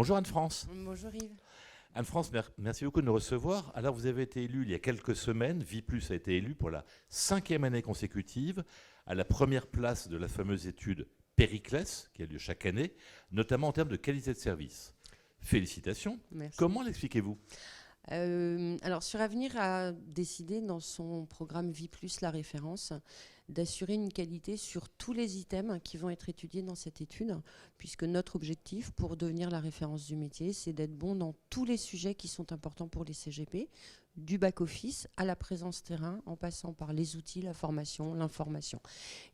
Bonjour Anne-France. Bonjour Yves. Anne-France, merci beaucoup de nous recevoir. Alors vous avez été élue il y a quelques semaines, Vie+ a été élue pour la 5e année consécutive à la première place de la fameuse étude Périclès, qui a lieu chaque année, notamment en termes de qualité de service. Félicitations. Merci. Comment l'expliquez-vous ? Alors Suravenir a décidé dans son programme Vie+, la référence, d'assurer une qualité sur tous les items qui vont être étudiés dans cette étude, puisque notre objectif pour devenir la référence du métier, c'est d'être bon dans tous les sujets qui sont importants pour les CGP, du back-office à la présence terrain, en passant par les outils, la formation, l'information.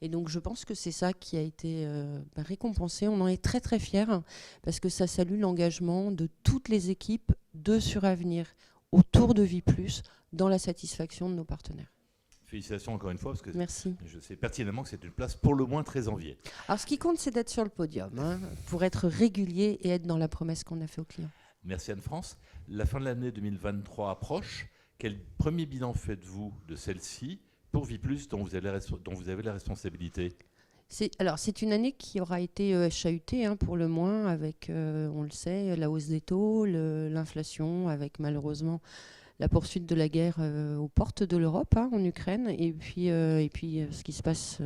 Et donc je pense que c'est ça qui a été récompensé. On en est très très fiers, parce que ça salue l'engagement de toutes les équipes de Suravenir autour de Vie+, dans la satisfaction de nos partenaires. Félicitations encore une fois, parce que Merci. Je sais pertinemment que c'est une place pour le moins très enviée. Alors ce qui compte, c'est d'être sur le podium, pour être régulier et être dans la promesse qu'on a fait aux clients. Merci Anne-France. La fin de l'année 2023 approche. Quel premier bilan faites-vous de celle-ci pour Vie+, dont vous avez la responsabilité ? C'est une année qui aura été chahutée, pour le moins, avec, on le sait, la hausse des taux, l'inflation, avec malheureusement la poursuite de la guerre aux portes de l'Europe, en Ukraine, et puis ce qui se passe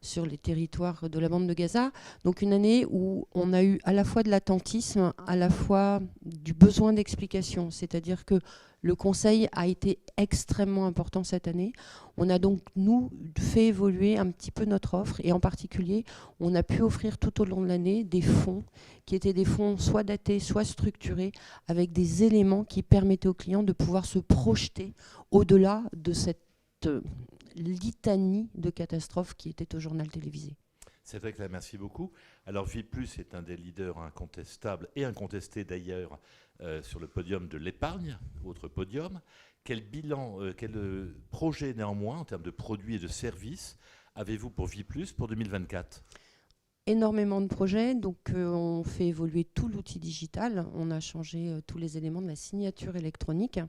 sur les territoires de la bande de Gaza. Donc une année où on a eu à la fois de l'attentisme, à la fois du besoin d'explication, c'est-à-dire que le conseil a été extrêmement important cette année. On a donc, nous, fait évoluer un petit peu notre offre, et en particulier, on a pu offrir tout au long de l'année des fonds qui étaient des fonds soit datés, soit structurés, avec des éléments qui permettaient aux clients de pouvoir se projeter au-delà de cette litanie de catastrophes qui était au journal télévisé. C'est vrai que là, merci beaucoup. Alors Vie+ est un des leaders incontestables et incontestés d'ailleurs sur le podium de l'épargne, autre podium. Quel bilan, quel projet néanmoins en termes de produits et de services avez-vous pour Vie+ pour 2024 ? Énormément de projets, donc on fait évoluer tout l'outil digital, on a changé tous les éléments de la signature électronique,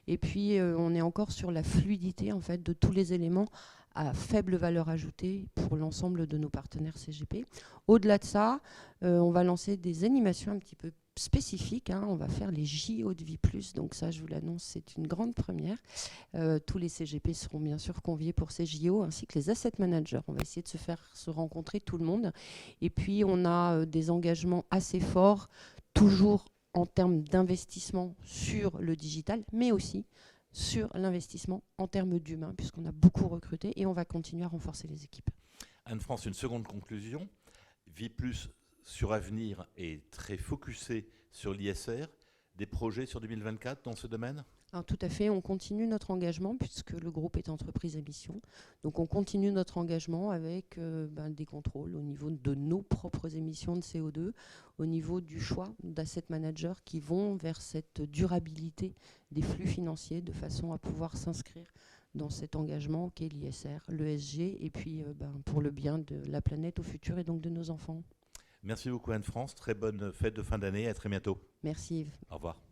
et puis on est encore sur la fluidité en fait de tous les éléments à faible valeur ajoutée pour l'ensemble de nos partenaires CGP. Au-delà de ça, on va lancer des animations un petit peu spécifiques, on va faire les JO de Vie+, donc ça je vous l'annonce, c'est une grande première. Tous les CGP seront bien sûr conviés pour ces JO, ainsi que les asset managers. On va essayer de se faire se rencontrer tout le monde. Et puis on a des engagements assez forts, toujours en termes d'investissement sur le digital, mais aussi sur l'investissement en termes d'humains, puisqu'on a beaucoup recruté et on va continuer à renforcer les équipes. Anne-France, une seconde conclusion. Vie+ Suravenir est très focusé sur l'ISR. Des projets sur 2024 dans ce domaine ? Alors, tout à fait, on continue notre engagement puisque le groupe est entreprise à mission. Donc on continue notre engagement avec des contrôles au niveau de nos propres émissions de CO2, au niveau du choix d'asset managers qui vont vers cette durabilité des flux financiers de façon à pouvoir s'inscrire dans cet engagement qu'est l'ISR, l'ESG, et puis pour le bien de la planète au futur et donc de nos enfants. Merci beaucoup Anne-France, très bonne fête de fin d'année, à très bientôt. Merci Yves. Au revoir.